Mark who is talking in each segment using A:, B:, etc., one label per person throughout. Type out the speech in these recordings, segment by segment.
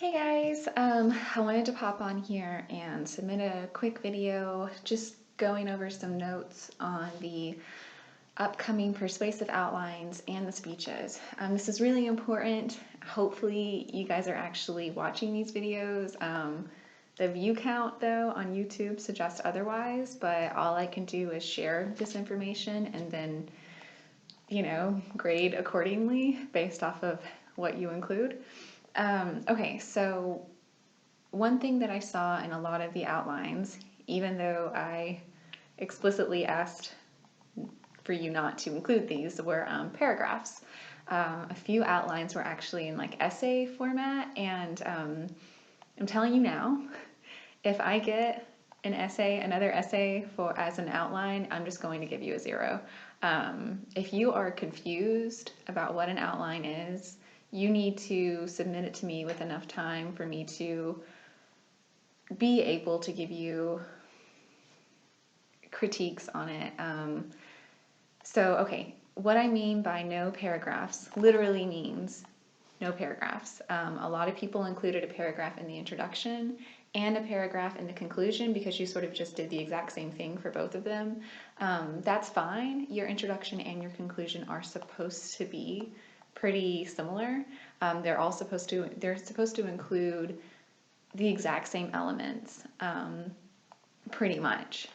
A: Hey guys, I wanted to pop on here and submit a quick video just going over some notes on the upcoming persuasive outlines and the speeches. This is really important. Hopefully you guys are actually watching these videos. The view count though on YouTube suggests otherwise, but all I can do is share this information and then, grade accordingly based off of what you include. Okay, so one thing that I saw in a lot of the outlines, even though I explicitly asked for you not to include these, were paragraphs. A few outlines were actually in like essay format, and I'm telling you now, if I get another essay as an outline, I'm just going to give you a 0. If you are confused about what an outline is, you need to submit it to me with enough time for me to be able to give you critiques on it. Okay, what I mean by no paragraphs literally means no paragraphs. A lot of people included a paragraph in the introduction and a paragraph in the conclusion because you sort of just did the exact same thing for both of them. That's fine. Your introduction and your conclusion are supposed to be pretty similar. They're supposed to include the exact same elements, pretty much.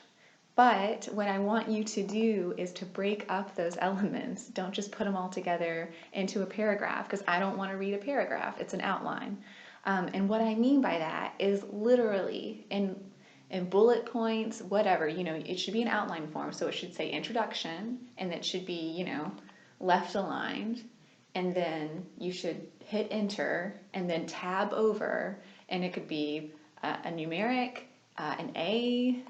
A: But what I want you to do is to break up those elements. Don't just put them all together into a paragraph, because I don't want to read a paragraph. It's an outline. And what I mean by that is literally in bullet points, whatever, it should be an outline form. So it should say introduction, and it should be, left aligned. And then you should hit enter and then tab over, and it could be a numeric, an A,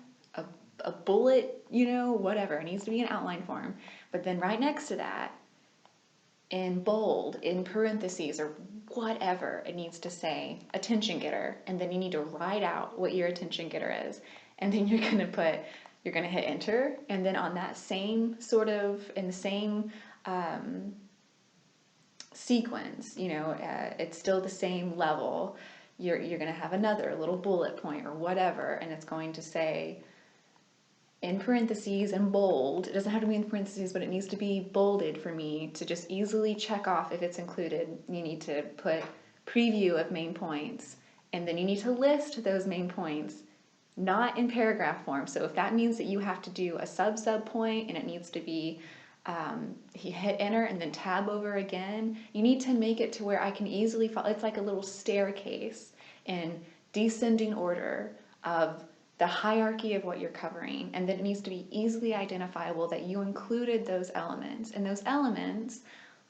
A: a bullet, whatever. It needs to be an outline form. But then right next to that, in bold, in parentheses, or whatever, it needs to say attention getter. And then you need to write out what your attention getter is. And then you're going to hit enter. And then on that same in the same sequence, it's still the same level. You're going to have another little bullet point or whatever, and it's going to say in parentheses and bold. It doesn't have to be in parentheses, but it needs to be bolded for me to just easily check off if it's included. You need to put preview of main points, and then you need to list those main points, not in paragraph form. So if that means that you have to do a sub point and it needs to be you hit enter and then tab over again, you need to make it to where I can easily follow. It's like a little staircase in descending order of the hierarchy of what you're covering, and then it needs to be easily identifiable that you included those elements. And those elements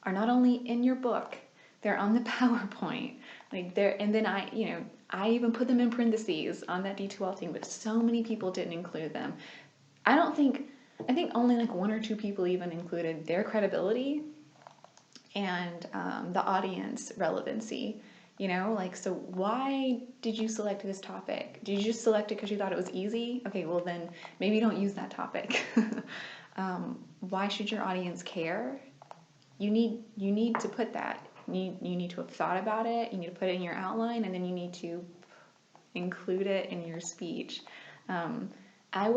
A: are not only in your book, they're on the PowerPoint. And then I even put them in parentheses on that D2L thing, but so many people didn't include them. I think only like 1 or 2 people even included their credibility and the audience relevancy. So why did you select this topic? Did you just select it because you thought it was easy? Okay, well then maybe don't use that topic. Why should your audience care? You need to put that. You need to have thought about it. You need to put it in your outline, and then you need to include it in your speech. I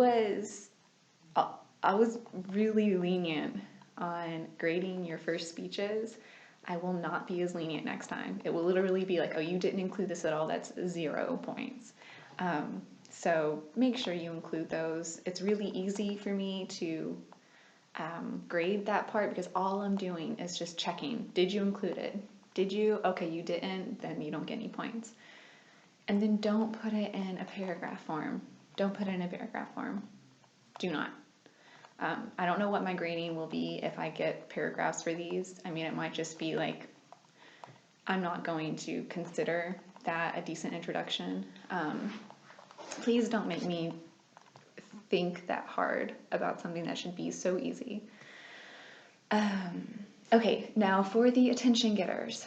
A: was really lenient on grading your first speeches. I will not be as lenient next time. It will literally be like, oh, you didn't include this at all. That's 0 points. So make sure you include those. It's really easy for me to grade that part because all I'm doing is just checking. Did you include it? Did you? Okay, you didn't. Then you don't get any points. And then don't put it in a paragraph form. Don't put it in a paragraph form. Do not. I don't know what my grading will be if I get paragraphs for these. I mean, it might just be like, I'm not going to consider that a decent introduction. Please don't make me think that hard about something that should be so easy. Okay, now for the attention getters.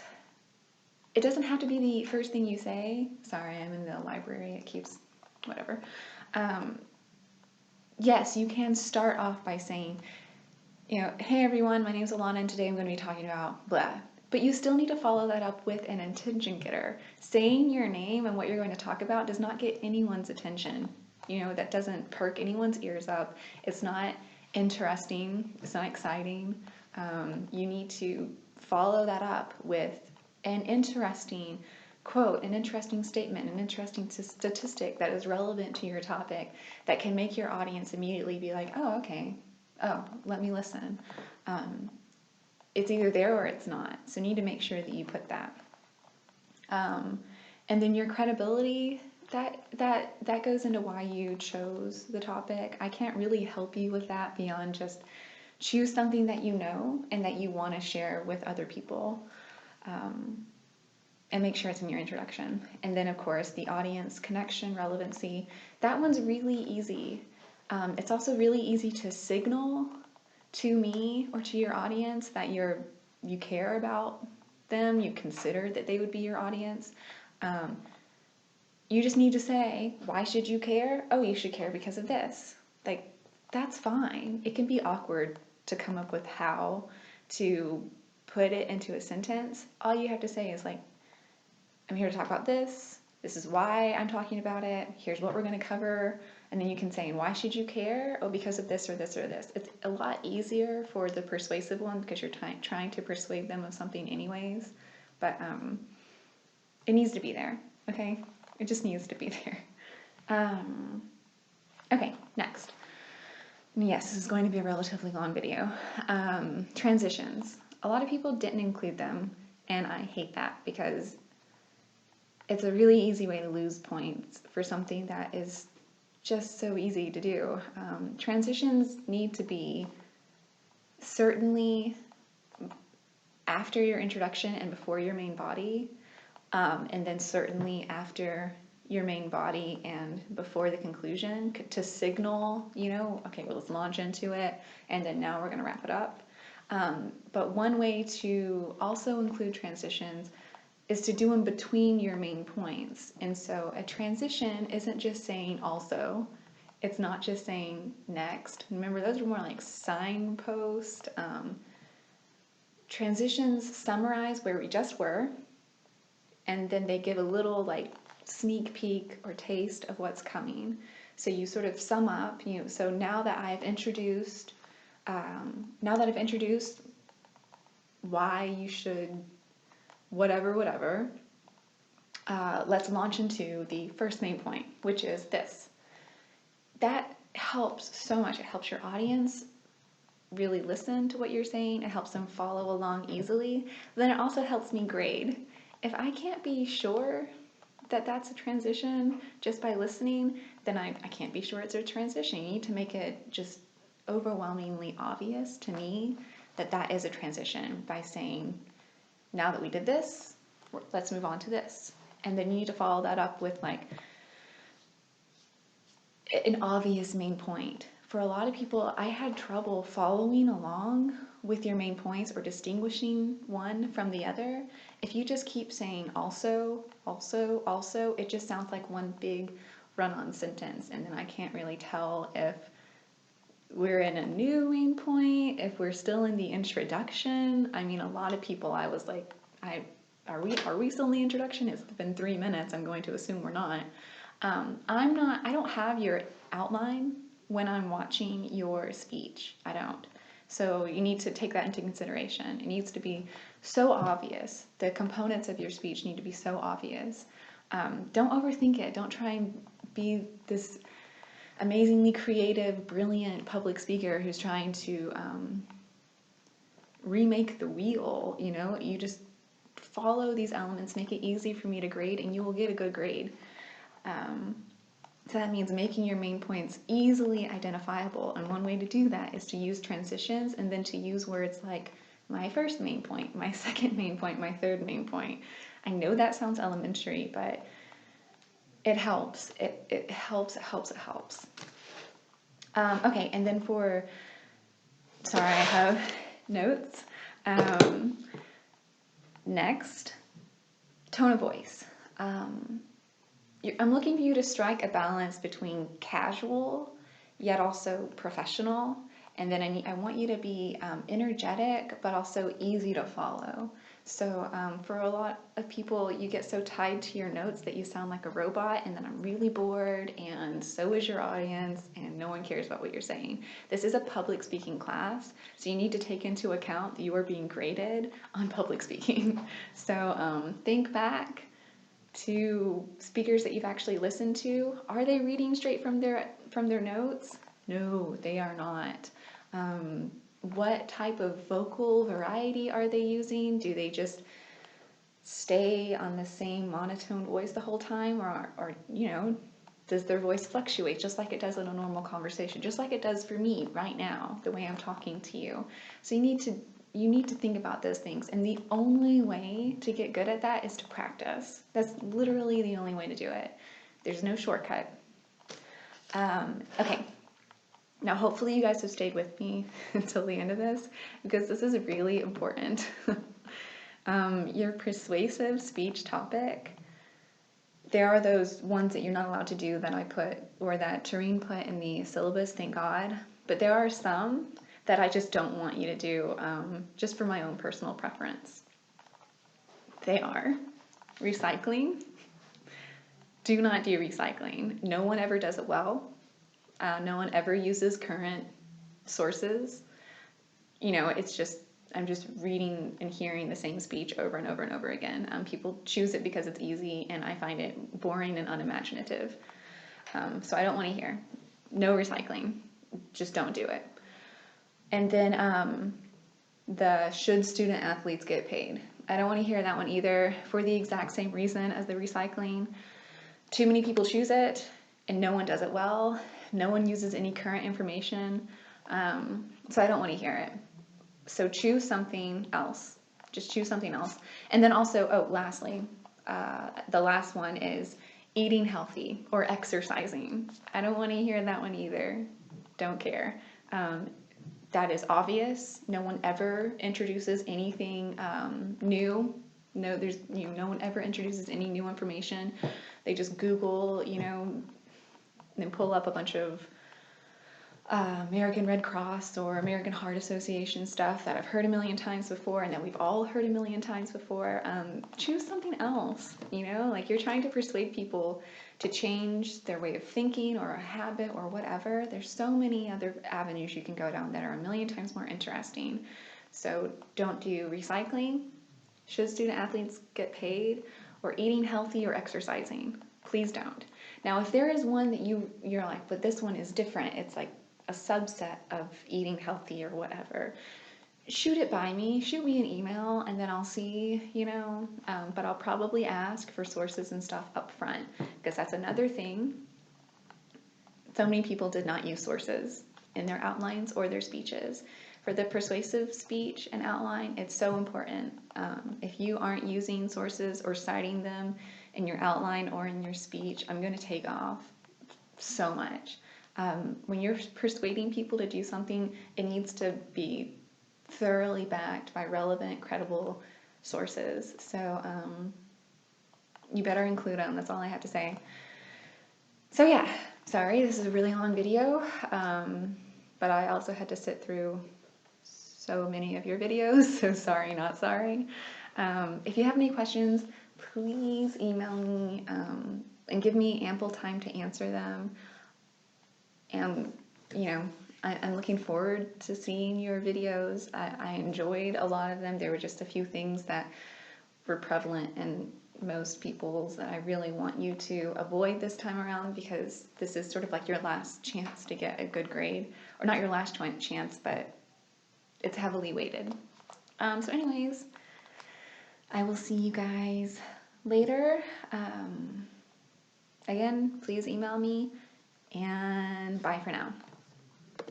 A: It doesn't have to be the first thing you say. Sorry, I'm in the library. It keeps, whatever. Yes, you can start off by saying, hey everyone, my name's Alana, and today I'm going to be talking about blah. But you still need to follow that up with an attention getter. Saying your name and what you're going to talk about does not get anyone's attention. That doesn't perk anyone's ears up. It's not interesting. It's not exciting. You need to follow that up with an interesting quote, an interesting statement, an interesting statistic that is relevant to your topic that can make your audience immediately be like, oh, okay. Oh, let me listen. It's either there or it's not. So you need to make sure that you put that. And then your credibility, that goes into why you chose the topic. I can't really help you with that beyond just choose something that you know and that you want to share with other people. And make sure it's in your introduction. And then, of course, the audience connection, relevancy. That one's really easy. It's also really easy to signal to me or to your audience that you care about them, you consider that they would be your audience. You just need to say, why should you care? Oh, you should care because of this. Like, that's fine. It can be awkward to come up with how to put it into a sentence. All you have to say is like, I'm here to talk about this. This is why I'm talking about it. Here's what we're going to cover. And then you can say, and why should you care? Oh, because of this or this or this. It's a lot easier for the persuasive one because you're trying to persuade them of something anyways. But it needs to be there, okay? It just needs to be there. Okay, next. Yes, this is going to be a relatively long video. Transitions. A lot of people didn't include them, and I hate that because it's a really easy way to lose points for something that is just so easy to do. Transitions need to be certainly after your introduction and before your main body, and then certainly after your main body and before the conclusion to signal, okay, well, let's launch into it, and then now we're going to wrap it up. But one way to also include transitions is to do them between your main points. And so a transition isn't just saying also, it's not just saying next. Remember, those are more like signpost. Transitions summarize where we just were, and then they give a little like sneak peek or taste of what's coming. So you sort of sum up, so now that I've introduced why you should whatever, let's launch into the first main point, which is this. That helps so much. It helps your audience really listen to what you're saying. It helps them follow along easily. Then it also helps me grade. If I can't be sure that that's a transition just by listening, then I can't be sure it's a transition. You need to make it just overwhelmingly obvious to me that that is a transition by saying, now that we did this, let's move on to this. And then you need to follow that up with like an obvious main point. For a lot of people, I had trouble following along with your main points or distinguishing one from the other. If you just keep saying also, it just sounds like one big run-on sentence. And then I can't really tell if we're in a new main point, if we're still in the introduction. I mean, a lot of people, I was like, are we still in the introduction? It's been 3 minutes. I'm going to assume we're not. I don't have your outline when I'm watching your speech. I don't. So you need to take that into consideration. It needs to be so obvious. The components of your speech need to be so obvious. Don't overthink it. Don't try and be this amazingly creative, brilliant public speaker who's trying to remake the wheel. You just follow these elements, make it easy for me to grade, and you will get a good grade. So that means making your main points easily identifiable. And one way to do that is to use transitions and then to use words like my first main point, my second main point, my third main point. I know that sounds elementary, but it helps. It helps. Okay, and then sorry, I have notes. Next, tone of voice. I'm looking for you to strike a balance between casual yet also professional, and then I want you to be energetic but also easy to follow. So for a lot of people, you get so tied to your notes that you sound like a robot, and then I'm really bored, and so is your audience, and no one cares about what you're saying. This is a public speaking class, so you need to take into account that you are being graded on public speaking. So think back to speakers that you've actually listened to. Are they reading straight from their notes? No, they are not. What type of vocal variety are they using? Do they just stay on the same monotone voice the whole time, or does their voice fluctuate just like it does in a normal conversation, just like it does for me right now, the way I'm talking to you? So you need to think about those things, and the only way to get good at that is to practice. That's literally the only way to do it. There's no shortcut. Okay. Now, hopefully you guys have stayed with me until the end of this, because this is really important. Your persuasive speech topic, there are those ones that you're not allowed to do that I put, or that Tareen put in the syllabus, thank God. But there are some that I just don't want you to do, just for my own personal preference. They are recycling. Do not do recycling. No one ever does it well. No one ever uses current sources. I'm just reading and hearing the same speech over and over and over again. People choose it because it's easy, and I find it boring and unimaginative. So I don't want to hear. No recycling. Just don't do it. And then the should student athletes get paid. I don't want to hear that one either, for the exact same reason as the recycling. Too many people choose it, and no one does it well. No one uses any current information, so I don't want to hear it. So choose something else. Just choose something else. And then also, lastly, the last one is eating healthy or exercising. I don't want to hear that one either. Don't care. That is obvious. No one ever introduces anything new. No, no one ever introduces any new information. They just Google, and pull up a bunch of American Red Cross or American Heart Association stuff that I've heard a million times before, and that we've all heard a million times before. Choose something else. Like, you're trying to persuade people to change their way of thinking or a habit or whatever. There's so many other avenues you can go down that are a million times more interesting. So don't do recycling. Should student athletes get paid? Or eating healthy or exercising? Please don't. Now, if there is one that you're like, but this one is different, it's like a subset of eating healthy or whatever, shoot it by me, shoot me an email, and then I'll see, but I'll probably ask for sources and stuff up front, because that's another thing. So many people did not use sources in their outlines or their speeches. For the persuasive speech and outline, it's so important. If you aren't using sources or citing them in your outline or in your speech, I'm going to take off so much. When you're persuading people to do something, it needs to be thoroughly backed by relevant, credible sources. So you better include them. That's all I have to say. So yeah, sorry, this is a really long video, but I also had to sit through so many of your videos, so sorry, not sorry. If you have any questions, please email me and give me ample time to answer them. And, I'm looking forward to seeing your videos. I enjoyed a lot of them. There were just a few things that were prevalent in most people's that I really want you to avoid this time around, because this is sort of like your last chance to get a good grade. Or not your last chance, but it's heavily weighted. So anyways, I will see you guys later. Again, please email me, and bye for now.